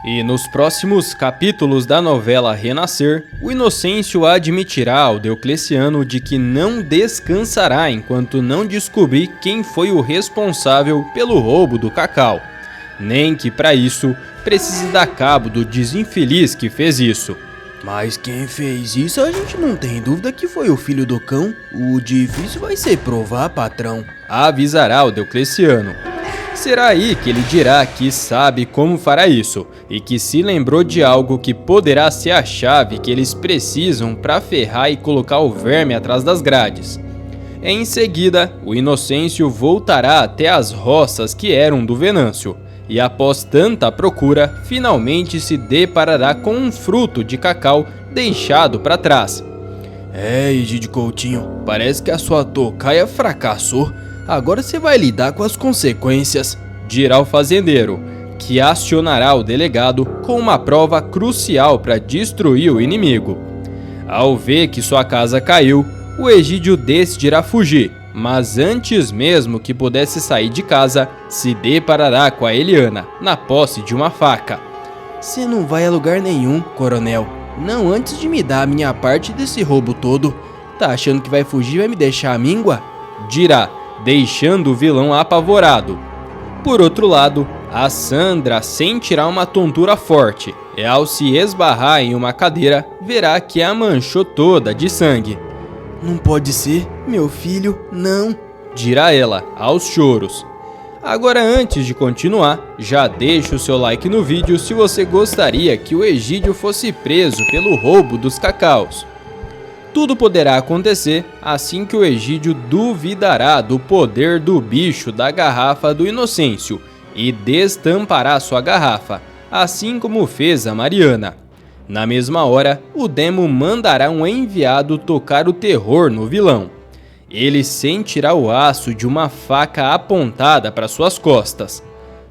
E nos próximos capítulos da novela Renascer, o Inocêncio admitirá ao Diocleciano de que não descansará enquanto não descobrir quem foi o responsável pelo roubo do cacau, nem que para isso precise dar cabo do desinfeliz que fez isso. Mas quem fez isso a gente não tem dúvida que foi o filho do cão. O difícil vai ser provar, patrão, avisará o Diocleciano. Será aí que ele dirá que sabe como fará isso e que se lembrou de algo que poderá ser a chave que eles precisam para ferrar e colocar o verme atrás das grades. Em seguida, o Inocêncio voltará até as roças que eram do Venâncio e, após tanta procura, finalmente se deparará com um fruto de cacau deixado para trás. Egídio Coutinho, parece que a sua tocaia fracassou. Agora você vai lidar com as consequências, dirá o fazendeiro, que acionará o delegado com uma prova crucial para destruir o inimigo. Ao ver que sua casa caiu, o Egídio decidirá fugir, mas antes mesmo que pudesse sair de casa, se deparará com a Eliana, na posse de uma faca. Você não vai a lugar nenhum, coronel, não antes de me dar a minha parte desse roubo todo. Tá achando que vai fugir e vai me deixar à míngua? Dirá, deixando o vilão apavorado. Por outro lado, a Sandra sentirá uma tontura forte e, ao se esbarrar em uma cadeira, verá que a manchou toda de sangue. Não pode ser, meu filho, não, dirá ela, aos choros. Agora, antes de continuar, já deixa o seu like no vídeo se você gostaria que o Egídio fosse preso pelo roubo dos cacaus. Tudo poderá acontecer assim que o Egídio duvidará do poder do bicho da garrafa do Inocêncio e destampará sua garrafa, assim como fez a Mariana. Na mesma hora, o Demo mandará um enviado tocar o terror no vilão. Ele sentirá o aço de uma faca apontada para suas costas.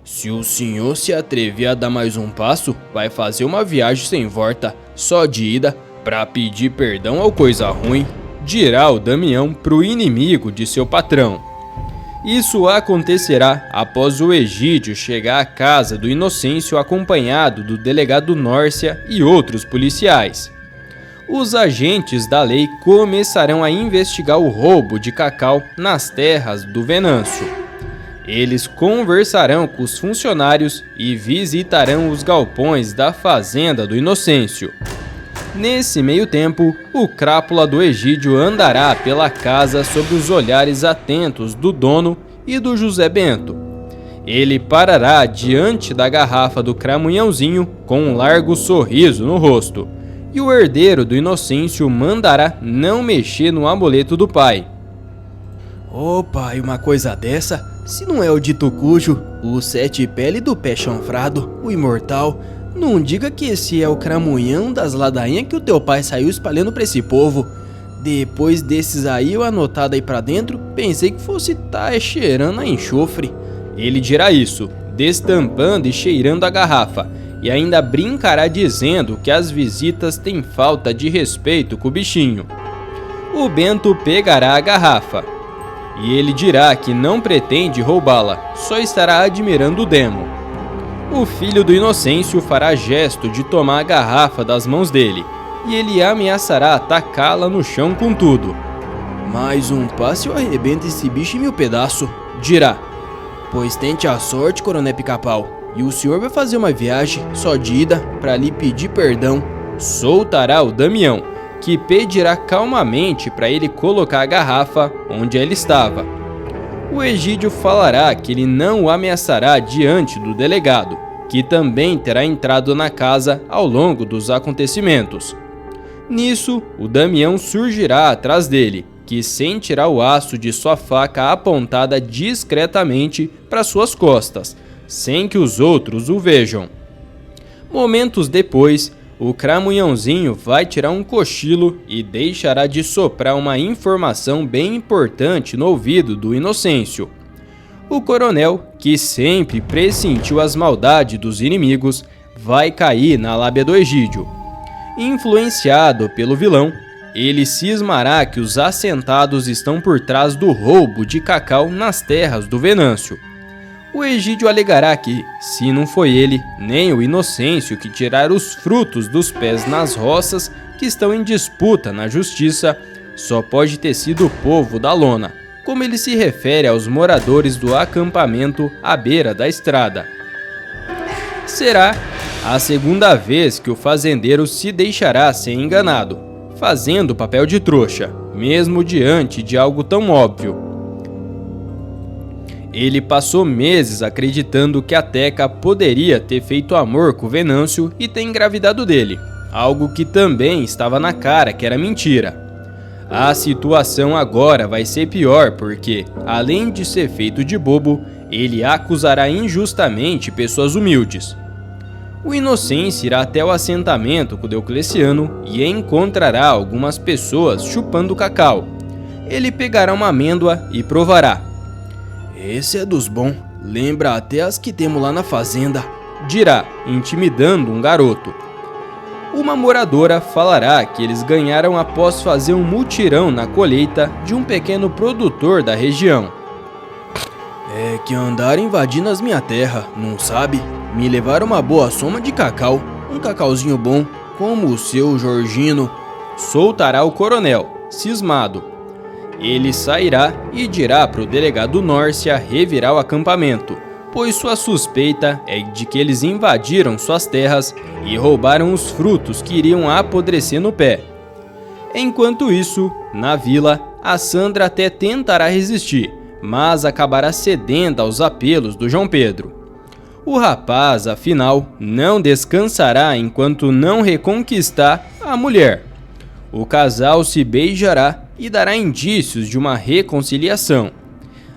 Se o senhor se atrever a dar mais um passo, vai fazer uma viagem sem volta, só de ida, pra pedir perdão ao coisa ruim, dirá o Damião pro inimigo de seu patrão. Isso acontecerá após o Egídio chegar à casa do Inocêncio acompanhado do delegado Nórcia e outros policiais. Os agentes da lei começarão a investigar o roubo de cacau nas terras do Venâncio. Eles conversarão com os funcionários e visitarão os galpões da fazenda do Inocêncio. Nesse meio tempo, o crápula do Egídio andará pela casa sob os olhares atentos do dono e do José Bento. Ele parará diante da garrafa do Cramunhãozinho com um largo sorriso no rosto, e o herdeiro do Inocêncio mandará não mexer no amuleto do pai. Ô pai, uma coisa dessa? Se não é o dito cujo, o sete pele do pé chanfrado, o imortal, não diga que esse é o cramunhão das ladainhas que o teu pai saiu espalhando pra esse povo. Depois desses aí, eu anotado aí pra dentro, pensei que fosse tá cheirando a enxofre. Ele dirá isso, destampando e cheirando a garrafa, e ainda brincará dizendo que as visitas têm falta de respeito com o bichinho. O Bento pegará a garrafa, e ele dirá que não pretende roubá-la, só estará admirando o Demo. O filho do Inocêncio fará gesto de tomar a garrafa das mãos dele, e ele ameaçará atacá-la no chão com tudo. Mais um passo e eu arrebento esse bicho em 1000 pedaços, dirá. Pois tente a sorte, coronel Pica-Pau, e o senhor vai fazer uma viagem só de ida pra lhe pedir perdão. Soltará o Damião, que pedirá calmamente para ele colocar a garrafa onde ela estava. O Egídio falará que ele não o ameaçará diante do delegado, que também terá entrado na casa ao longo dos acontecimentos. Nisso, o Damião surgirá atrás dele, que sentirá o aço de sua faca apontada discretamente para suas costas, sem que os outros o vejam. Momentos depois, o Cramunhãozinho vai tirar um cochilo e deixará de soprar uma informação bem importante no ouvido do Inocêncio. O coronel, que sempre pressentiu as maldades dos inimigos, vai cair na lábia do Egídio. Influenciado pelo vilão, ele cismará que os assentados estão por trás do roubo de cacau nas terras do Venâncio. O Egídio alegará que, se não foi ele, nem o Inocêncio que tiraram os frutos dos pés nas roças que estão em disputa na justiça, só pode ter sido o povo da lona, como ele se refere aos moradores do acampamento à beira da estrada. Será a segunda vez que o fazendeiro se deixará ser enganado, fazendo o papel de trouxa, mesmo diante de algo tão óbvio. Ele passou meses acreditando que a Teca poderia ter feito amor com o Venâncio e ter engravidado dele, algo que também estava na cara que era mentira. A situação agora vai ser pior porque, além de ser feito de bobo, ele acusará injustamente pessoas humildes. O Inocêncio irá até o assentamento com Deocleciano e encontrará algumas pessoas chupando cacau. Ele pegará uma amêndoa e provará. Esse é dos bons, lembra até as que temos lá na fazenda, dirá, intimidando um garoto. Uma moradora falará que eles ganharam após fazer um mutirão na colheita de um pequeno produtor da região. É que andaram invadindo as minha terra, não sabe? Me levaram uma boa soma de cacau, um cacauzinho bom, como o seu, Jorgino. Soltará o coronel, cismado. Ele sairá e dirá para o delegado Nórcia revirar o acampamento, pois sua suspeita é de que eles invadiram suas terras e roubaram os frutos que iriam apodrecer no pé. Enquanto isso, na vila, a Sandra até tentará resistir, mas acabará cedendo aos apelos do João Pedro. O rapaz, afinal, não descansará enquanto não reconquistar a mulher. O casal se beijará e dará indícios de uma reconciliação.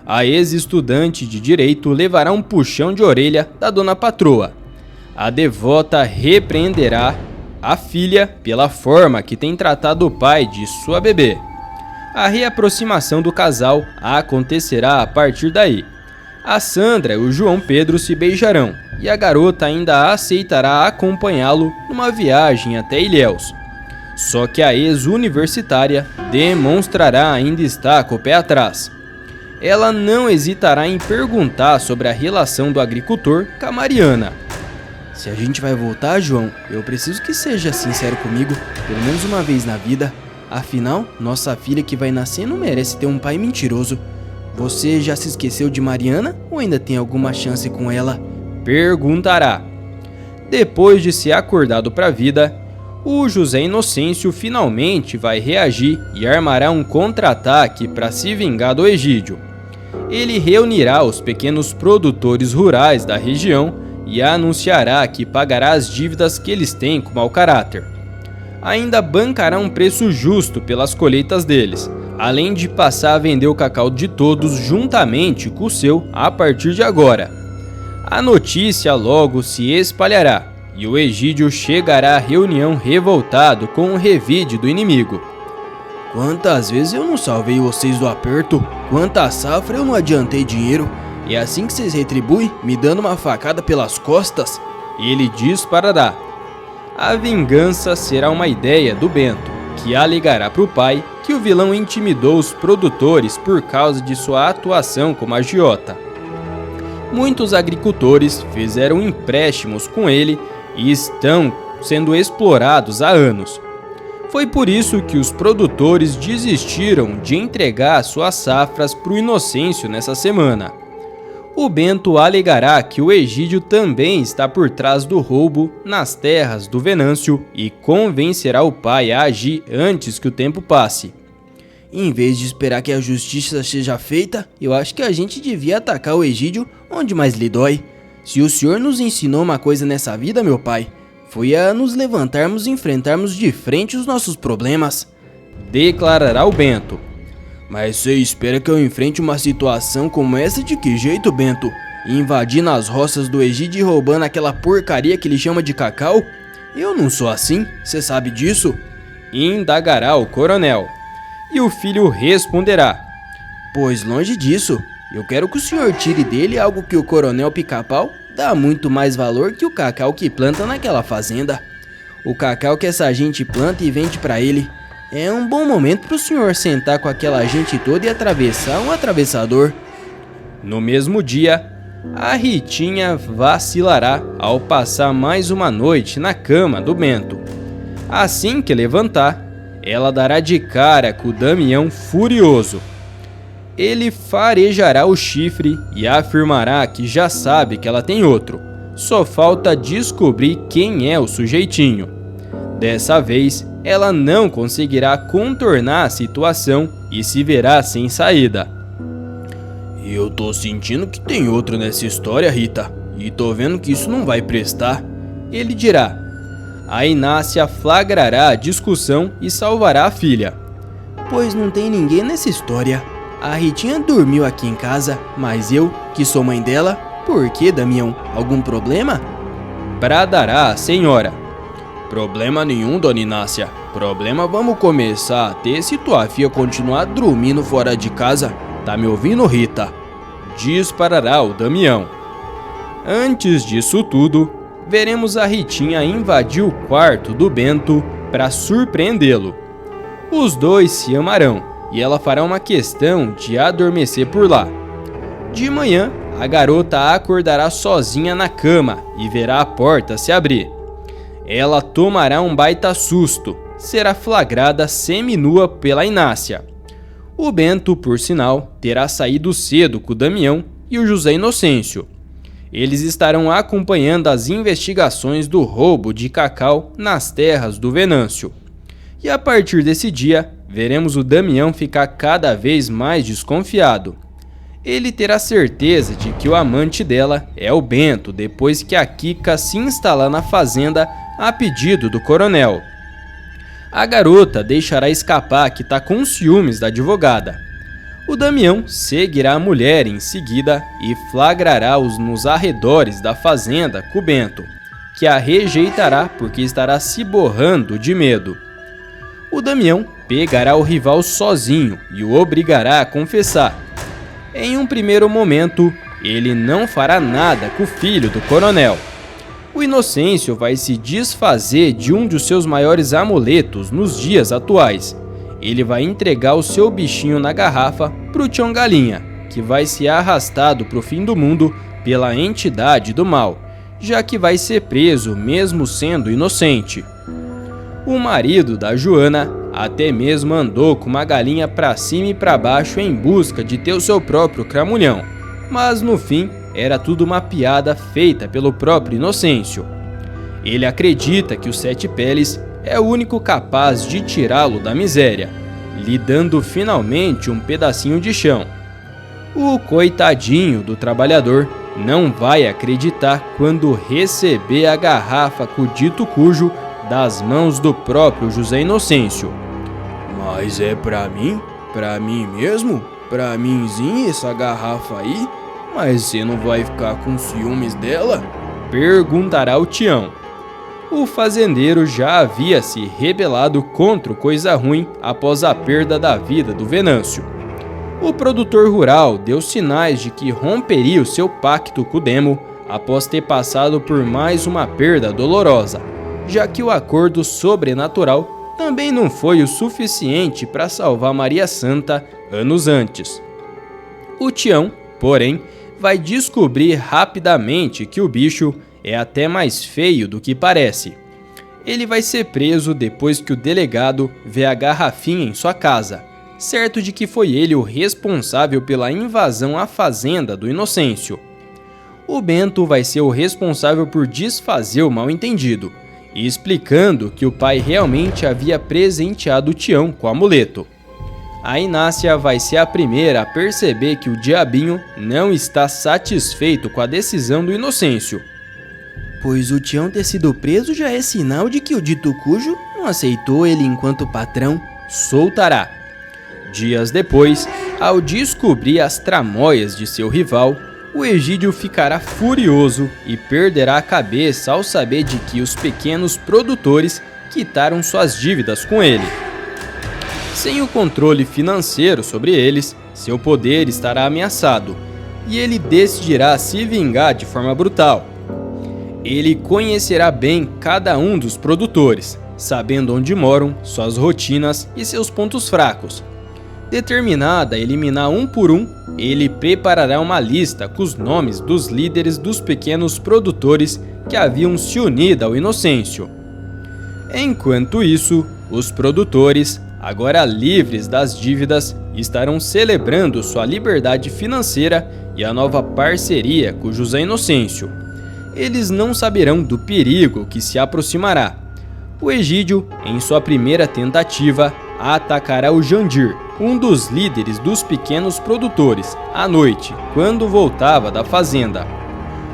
A ex-estudante de direito levará um puxão de orelha da dona patroa. A devota repreenderá a filha pela forma que tem tratado o pai de sua bebê. A reaproximação do casal acontecerá a partir daí. A Sandra e o João Pedro se beijarão e a garota ainda aceitará acompanhá-lo numa viagem até Ilhéus. Só que a ex-universitária demonstrará ainda estar com o pé atrás. Ela não hesitará em perguntar sobre a relação do agricultor com a Mariana. Se a gente vai voltar, João, eu preciso que seja sincero comigo, pelo menos uma vez na vida. Afinal, nossa filha que vai nascer não merece ter um pai mentiroso. Você já se esqueceu de Mariana ou ainda tem alguma chance com ela? Perguntará. Depois de ser acordado para a vida, o José Inocêncio finalmente vai reagir e armará um contra-ataque para se vingar do Egídio. Ele reunirá os pequenos produtores rurais da região e anunciará que pagará as dívidas que eles têm com mau caráter. Ainda bancará um preço justo pelas colheitas deles, além de passar a vender o cacau de todos juntamente com o seu a partir de agora. A notícia logo se espalhará e o Egídio chegará à reunião revoltado com o revide do inimigo. Quantas vezes eu não salvei vocês do aperto? Quanta safra eu não adiantei dinheiro? É assim que vocês retribuem, me dando uma facada pelas costas? Ele disparará. A vingança será uma ideia do Bento, que alegará para o pai que o vilão intimidou os produtores por causa de sua atuação como agiota. Muitos agricultores fizeram empréstimos com ele e estão sendo explorados há anos. Foi por isso que os produtores desistiram de entregar suas safras para o Inocêncio nessa semana. O Bento alegará que o Egídio também está por trás do roubo nas terras do Venâncio e convencerá o pai a agir antes que o tempo passe. Em vez de esperar que a justiça seja feita, eu acho que a gente devia atacar o Egídio onde mais lhe dói. Se o senhor nos ensinou uma coisa nessa vida, meu pai, foi a nos levantarmos e enfrentarmos de frente os nossos problemas, declarará o Bento. Mas você espera que eu enfrente uma situação como essa de que jeito, Bento? Invadindo as roças do Egídio e roubando aquela porcaria que ele chama de cacau? Eu não sou assim, você sabe disso? Indagará o coronel. E o filho responderá: pois longe disso, eu quero que o senhor tire dele algo que o coronel Pica-Pau dá muito mais valor que o cacau que planta naquela fazenda. O cacau que essa gente planta e vende para ele. É um bom momento para o senhor sentar com aquela gente toda e atravessar um atravessador. No mesmo dia, A Ritinha vacilará ao passar mais uma noite na cama do Bento. Assim que levantar, ela dará de cara com o Damião furioso. Ele farejará o chifre e afirmará que já sabe que ela tem outro. Só falta descobrir quem é o sujeitinho. Dessa vez, ela não conseguirá contornar a situação e se verá sem saída. Eu tô sentindo que tem outro nessa história, Rita, e tô vendo que isso não vai prestar. Ele dirá. A Inácia flagrará a discussão e salvará a filha. Pois não tem ninguém nessa história. A Ritinha dormiu aqui em casa, mas eu, que sou mãe dela, por que, Damião? Algum problema? Bradará a senhora. Problema nenhum, dona Inácia. Problema vamos começar a ter se tua filha continuar dormindo fora de casa. Tá me ouvindo, Rita? Disparará o Damião. Antes disso tudo, veremos a Ritinha invadir o quarto do Bento para surpreendê-lo. Os dois se amarão e ela fará uma questão de adormecer por lá. De manhã, a garota acordará sozinha na cama e verá a porta se abrir. Ela tomará um baita susto, será flagrada seminua pela Inácia. O Bento, por sinal, terá saído cedo com o Damião e o José Inocêncio. Eles estarão acompanhando as investigações do roubo de cacau nas terras do Venâncio. E a partir desse dia, veremos o Damião ficar cada vez mais desconfiado. Ele terá certeza de que o amante dela é o Bento depois que a Kika se instalar na fazenda a pedido do coronel. A garota deixará escapar que está com ciúmes da advogada. O Damião seguirá a mulher em seguida e flagrará-os nos arredores da fazenda com o Bento, que a rejeitará porque estará se borrando de medo. O Damião pegará o rival sozinho e o obrigará a confessar. Em um primeiro momento, ele não fará nada com o filho do coronel. O Inocêncio vai se desfazer de um de seus maiores amuletos nos dias atuais. Ele vai entregar o seu bichinho na garrafa pro Tião Galinha, que vai ser arrastado pro fim do mundo pela entidade do mal, já que vai ser preso mesmo sendo inocente. O marido da Joana até mesmo andou com uma galinha pra cima e pra baixo em busca de ter o seu próprio cramulhão, mas no fim era tudo uma piada feita pelo próprio Inocêncio. Ele acredita que o Sete Peles é o único capaz de tirá-lo da miséria, lhe dando finalmente um pedacinho de chão. O coitadinho do trabalhador não vai acreditar quando receber a garrafa com o dito cujo das mãos do próprio José Inocêncio. Mas é pra mim? Pra mim mesmo? Pra mimzinho essa garrafa aí? Mas você não vai ficar com ciúmes dela? Perguntará o Tião. O fazendeiro já havia se rebelado contra o Coisa Ruim após a perda da vida do Venâncio. O produtor rural deu sinais de que romperia o seu pacto com o Demo após ter passado por mais uma perda dolorosa, já que o acordo sobrenatural também não foi o suficiente para salvar Maria Santa anos antes. O Tião, porém, vai descobrir rapidamente que o bicho é até mais feio do que parece. Ele vai ser preso depois que o delegado vê a garrafinha em sua casa, certo de que foi ele o responsável pela invasão à fazenda do Inocêncio. O Bento vai ser o responsável por desfazer o mal-entendido, explicando que o pai realmente havia presenteado o Tião com o amuleto. A Inácia vai ser a primeira a perceber que o diabinho não está satisfeito com a decisão do Inocêncio. Pois o Tião ter sido preso já é sinal de que o dito cujo não aceitou ele enquanto patrão, soltará. Dias depois, ao descobrir as tramóias de seu rival, o Egídio ficará furioso e perderá a cabeça ao saber de que os pequenos produtores quitaram suas dívidas com ele. Sem o controle financeiro sobre eles, seu poder estará ameaçado, e ele decidirá se vingar de forma brutal. Ele conhecerá bem cada um dos produtores, sabendo onde moram, suas rotinas e seus pontos fracos. Determinado a eliminar um por um, ele preparará uma lista com os nomes dos líderes dos pequenos produtores que haviam se unido ao Inocêncio. Enquanto isso, os produtores, agora livres das dívidas, estarão celebrando sua liberdade financeira e a nova parceria com José Inocêncio. Eles não saberão do perigo que se aproximará. O Egídio, em sua primeira tentativa, atacará o Jandir, um dos líderes dos pequenos produtores, à noite, quando voltava da fazenda.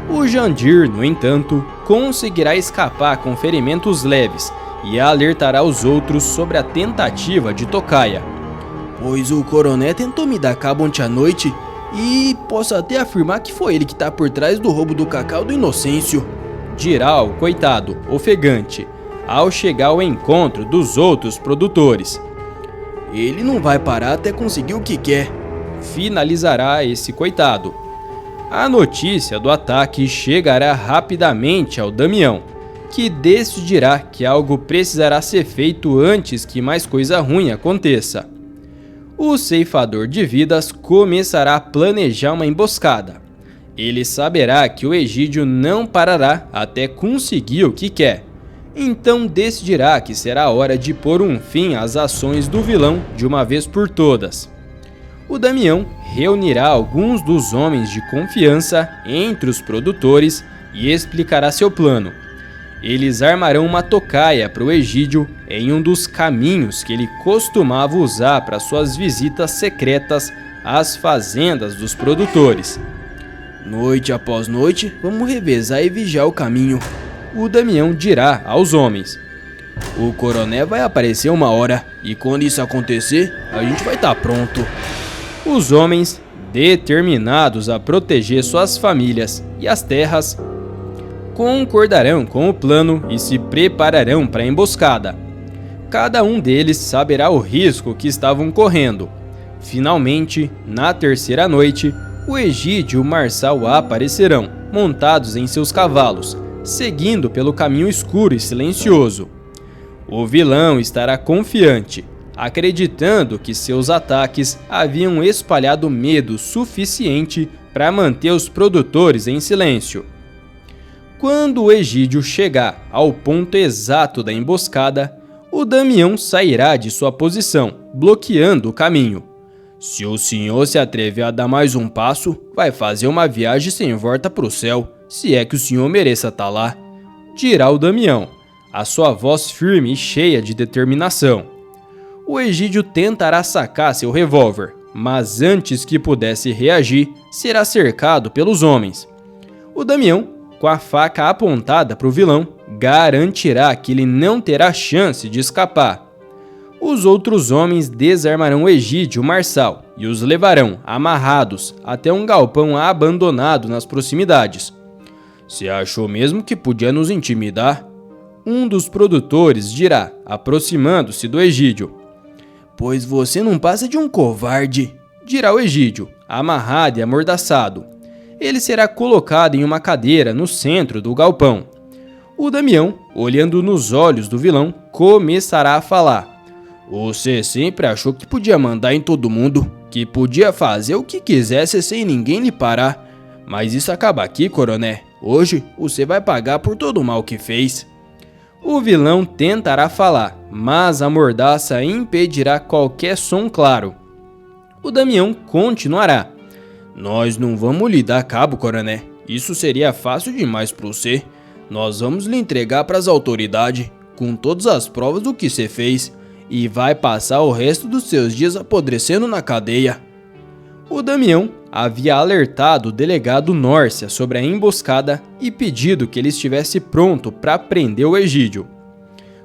O Jandir, no entanto, conseguirá escapar com ferimentos leves e alertará os outros sobre a tentativa de tocaia. Pois o Coroné tentou me dar cabo ontem à noite e posso até afirmar que foi ele que tá por trás do roubo do cacau do Inocêncio, dirá o coitado, ofegante, ao chegar ao encontro dos outros produtores. Ele não vai parar até conseguir o que quer, finalizará esse coitado. A notícia do ataque chegará rapidamente ao Damião, que decidirá que algo precisará ser feito antes que mais coisa ruim aconteça. O ceifador de vidas começará a planejar uma emboscada. Ele saberá que o Egídio não parará até conseguir o que quer. Então decidirá que será hora de pôr um fim às ações do vilão de uma vez por todas. O Damião reunirá alguns dos homens de confiança entre os produtores e explicará seu plano. Eles armarão uma tocaia para o Egídio em um dos caminhos que ele costumava usar para suas visitas secretas às fazendas dos produtores. Noite após noite, vamos revezar e vigiar o caminho, o Damião dirá aos homens. O Coroné vai aparecer uma hora e quando isso acontecer, a gente vai estar pronto. Os homens, determinados a proteger suas famílias e as terras, concordarão com o plano e se prepararão para a emboscada. Cada um deles saberá o risco que estavam correndo. Finalmente, na terceira noite, o Egídio e o Marçal aparecerão, montados em seus cavalos, seguindo pelo caminho escuro e silencioso. O vilão estará confiante, acreditando que seus ataques haviam espalhado medo suficiente para manter os produtores em silêncio. Quando o Egídio chegar ao ponto exato da emboscada, o Damião sairá de sua posição, bloqueando o caminho. Se o senhor se atrever a dar mais um passo, vai fazer uma viagem sem volta para o céu, se é que o senhor mereça estar lá, dirá o Damião, a sua voz firme e cheia de determinação. O Egídio tentará sacar seu revólver, mas antes que pudesse reagir, será cercado pelos homens. O Damião, com a faca apontada para o vilão, garantirá que ele não terá chance de escapar. Os outros homens desarmarão o Egídio e o Marçal e os levarão, amarrados, até um galpão abandonado nas proximidades. "Você achou mesmo que podia nos intimidar?" um dos produtores dirá, aproximando-se do Egídio. "Pois você não passa de um covarde", dirá o Egídio, amarrado e amordaçado. Ele será colocado em uma cadeira no centro do galpão. O Damião, olhando nos olhos do vilão, começará a falar. "Você sempre achou que podia mandar em todo mundo, que podia fazer o que quisesse sem ninguém lhe parar. Mas isso acaba aqui, Coroné. Hoje você vai pagar por todo o mal que fez." O vilão tentará falar, mas a mordaça impedirá qualquer som claro. O Damião continuará. "Nós não vamos lhe dar cabo, Coroné. Isso seria fácil demais para você. Nós vamos lhe entregar para as autoridades, com todas as provas do que você fez, e vai passar o resto dos seus dias apodrecendo na cadeia." O Damião havia alertado o delegado Nórcia sobre a emboscada e pedido que ele estivesse pronto para prender o Egídio.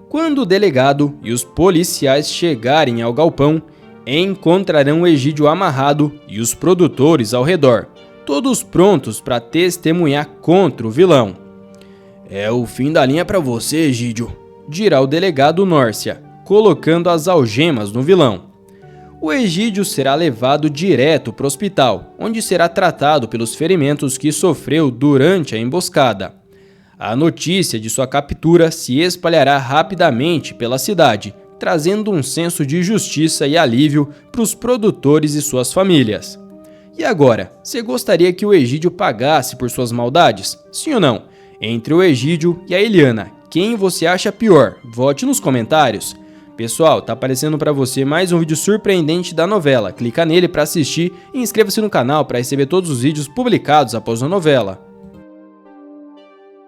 Quando o delegado e os policiais chegarem ao galpão, encontrarão o Egídio amarrado e os produtores ao redor, todos prontos para testemunhar contra o vilão. "É o fim da linha para você, Egídio", dirá o delegado Nórcia, colocando as algemas no vilão. O Egídio será levado direto para o hospital, onde será tratado pelos ferimentos que sofreu durante a emboscada. A notícia de sua captura se espalhará rapidamente pela cidade, trazendo um senso de justiça e alívio para os produtores e suas famílias. E agora, você gostaria que o Egídio pagasse por suas maldades? Sim ou não? Entre o Egídio e a Eliana, quem você acha pior? Vote nos comentários. Pessoal, tá aparecendo para você mais um vídeo surpreendente da novela. Clica nele para assistir e inscreva-se no canal para receber todos os vídeos publicados após a novela.